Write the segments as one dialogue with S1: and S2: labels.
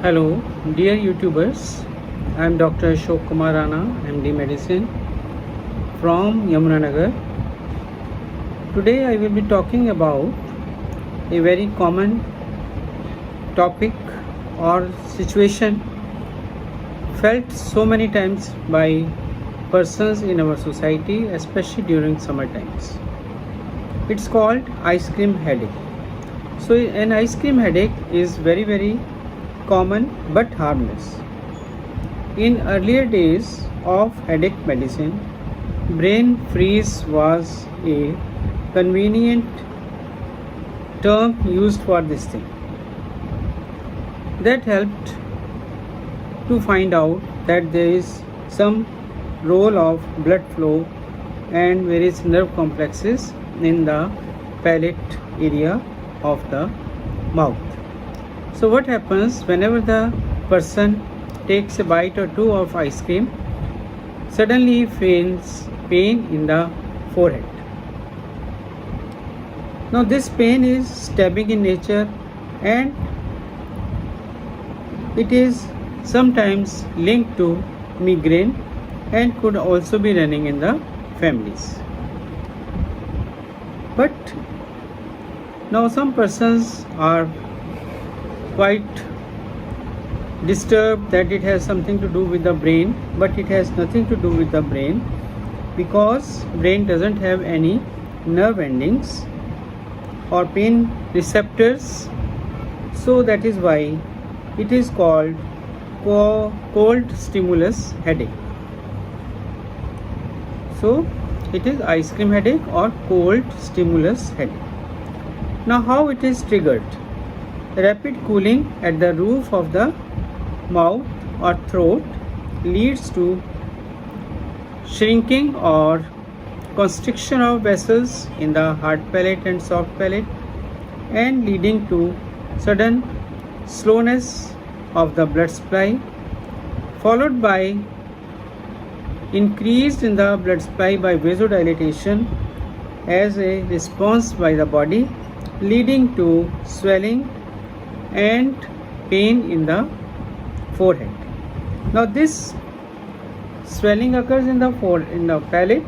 S1: Hello, dear YouTubers. I am Dr. Ashok Kumar Rana, MD Medicine from Yamunanagar. Today I will be talking about a very common topic or situation felt so many times by persons in our society, especially during summer times. It's called ice cream headache. So an ice cream headache is very common but harmless. In earlier days of headache medicine, brain freeze was a convenient term used for this thing. That helped to find out that there is some role of blood flow and various nerve complexes in the palate area of the mouth. So what happens whenever the person takes a bite or two of ice cream, suddenly he feels pain in the forehead. Now this pain is stabbing in nature and it is sometimes linked to migraine and could also be running in the families. But now some persons are quite disturbed that it has something to do with the brain, but it has nothing to do with the brain because brain doesn't have any nerve endings or pain receptors. So that is why it is called cold stimulus headache. So it is ice cream headache or cold stimulus headache. Now how it is triggered? Rapid cooling at the roof of the mouth or throat leads to shrinking or constriction of vessels in the hard palate and soft palate and leading to sudden slowness of the blood supply, followed by increase in the blood supply by vasodilatation as a response by the body, leading to swelling and pain in the forehead. Now this swelling occurs in the palate,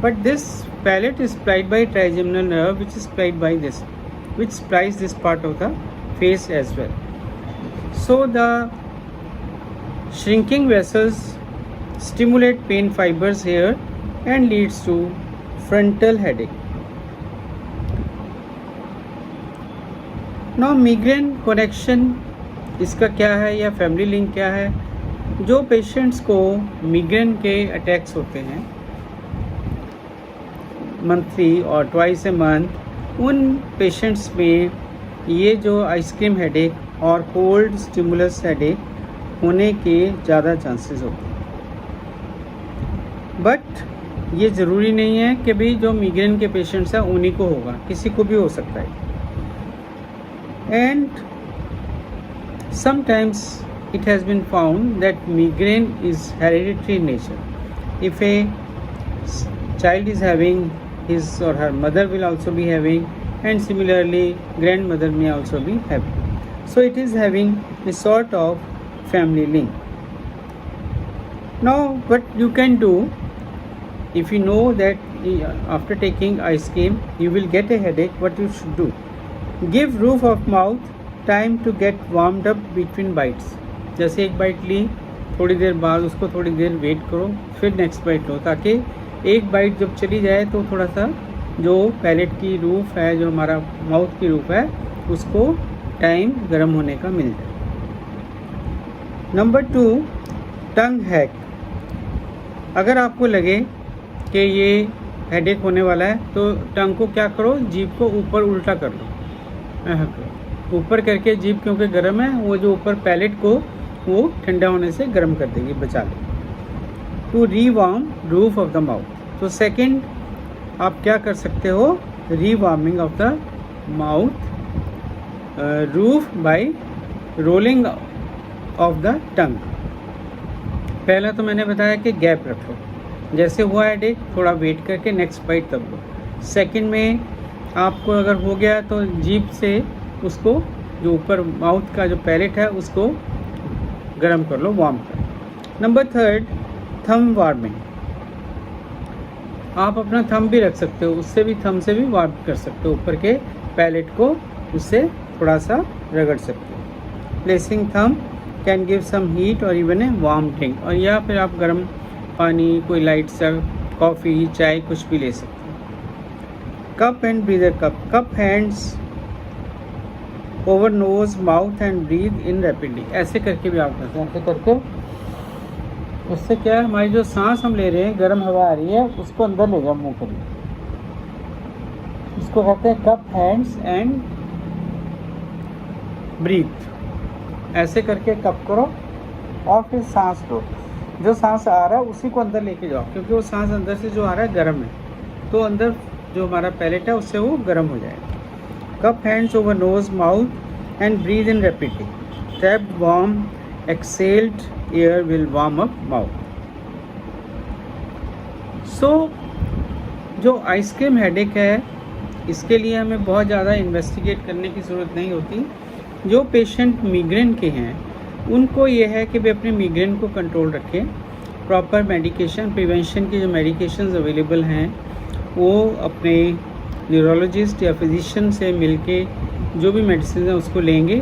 S1: but this palate is supplied by trigeminal nerve, which is supplied by this, which supplies this part of the face as well. So the shrinking vessels stimulate pain fibers here and leads to frontal headache. Now migraine connection इसका क्या है या family link क्या है? जो patients को migraine के attacks होते हैं मंथली और ट्वाइस ए मंथ, उन पेशेंट्स में ये जो आइसक्रीम हेडेक और कोल्ड स्टिमुलस हेडेक होने के ज़्यादा चांसेस होते हैं. बट ये ज़रूरी नहीं है कि भाई जो मिग्रेन के पेशेंट्स हैं उन्हीं को होगा, किसी को भी हो सकता है. And sometimes it has been found that migraine is hereditary in nature. If a child is having, his or her mother will also be having, and similarly grandmother may also be having. So it is having a sort of family link. Now what you can do, if you know that after taking ice cream you will get a headache, what you should do? Give roof of mouth time to get warmed up between bites. जैसे एक bite ली, थोड़ी देर बाद उसको थोड़ी देर wait करो, फिर next bite लो, ताकि एक बाइट जब चली जाए तो थोड़ा सा जो पैलेट की रूफ है, जो हमारा माउथ की रूफ है, उसको टाइम गर्म होने का मिल जाए. नंबर 2, टंग हैक. अगर आपको लगे कि ये हेडेक होने वाला है तो टंग को क्या करो, जीभ को ऊपर उल्टा कर लो. ऊपर करके जीभ क्योंकि गर्म है, वो जो ऊपर पैलेट को वो ठंडा होने से गर्म कर देगी, बचा ले. To rewarm roof of the mouth. तो सेकंड आप क्या कर सकते हो, rewarming of the mouth roof by rolling of the tongue. पहला तो मैंने बताया कि गैप रख लो, जैसे हुआ हेडेक थोड़ा वेट करके नेक्स्ट बाइट तब लो. सेकंड में आपको अगर हो गया तो जीभ से उसको जो ऊपर माउथ का जो पैलेट है उसको गर्म कर लो, वार्म कर। नंबर 3, थम वार्मिंग। आप अपना थम भी रख सकते हो, उससे भी थम से भी वार्म कर सकते हो, ऊपर के पैलेट को उससे थोड़ा सा रगड़ सकते हो। प्लेसिंग थम कैन गिव सम हीट और इवन ए वार्म ड्रिंक, और या फिर आप गर्म पानी, कोई लाइट सा कॉफ़ी, चाय, कुछ भी ले सकते हो। Cup and breather cup. Cup hands over nose, mouth and breathe in rapidly. ऐसे करके भी आप करते हैं, ऐसे करके। उससे क्या है, हमारी जो सांस हम ले रहे हैं, गर्म हवा आ रही है, उसको अंदर ले जाओ मुंह के लिए। इसको कहते हैं कप हैंड्स एंड ब्रीथ। ऐसे करके कप करो और फिर सांस लो। जो सांस आ रहा है उसी को अंदर लेके जाओ, क्योंकि वो सांस अंदर से जो आ रहा है गर्म है, तो अंदर जो हमारा पैलेट है उससे वो गर्म हो जाएगा। Cup hands over nose, mouth and breathe in rapidly. Trapped warm exhaled air will warm up mouth. So जो आइसक्रीम हेडेक है, इसके लिए हमें बहुत ज़्यादा इन्वेस्टिगेट करने की ज़रूरत नहीं होती। जो पेशेंट मिग्रेन के हैं उनको ये है कि वे अपने मिग्रेन को कंट्रोल रखें। प्रॉपर मेडिकेशन, प्रिवेंशन की जो मेडिकेशंस अवेलेबल हैं वो अपने न्यूरोलॉजिस्ट या फिजिशियन से मिलके जो भी मेडिसिन है उसको लेंगे,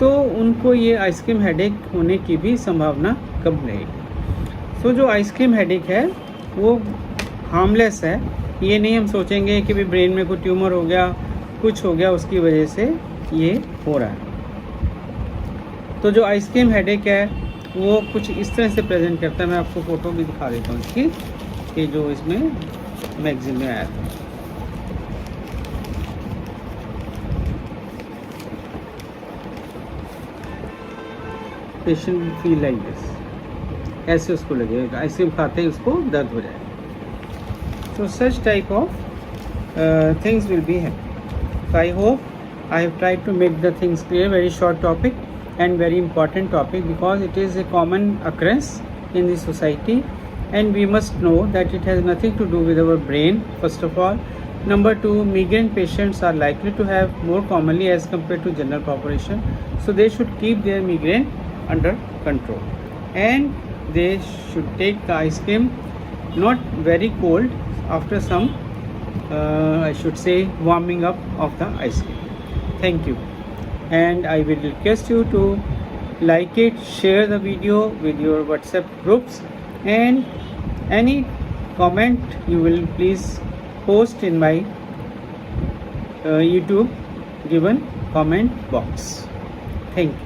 S1: तो उनको ये आइसक्रीम हेडेक होने की भी संभावना कम रहेगी। सो जो आइसक्रीम हेडेक है वो हार्मलेस है। ये नहीं हम सोचेंगे कि भी ब्रेन में कोई ट्यूमर हो गया, कुछ हो गया, उसकी वजह से ये हो रहा है। तो जो आइसक्रीम हेडेक है वो कुछ इस तरह से प्रेजेंट करता है। मैं आपको फ़ोटो भी दिखा देता हूँ इसकी, कि जो इसमें मैगजीन में आया था। Patient will feel like this, ऐसे उसको लगेगा, आइसक्रीम खाते ही उसको दर्द हो जाएगा। So such type of things will be happening. So I hope I have tried to make the things clear. Very short topic and very important topic, because it is a common occurrence in the society, and we must know that it has nothing to do with our brain, first of all. Number 2, migraine patients are likely to have more commonly as compared to general population, so they should keep their migraine under control, and they should take the ice cream not very cold, after some I should say warming up of the ice cream. Thank you, and I will request you to like it, share the video with your WhatsApp groups, and any comment you will please post in my YouTube given comment box. Thank you.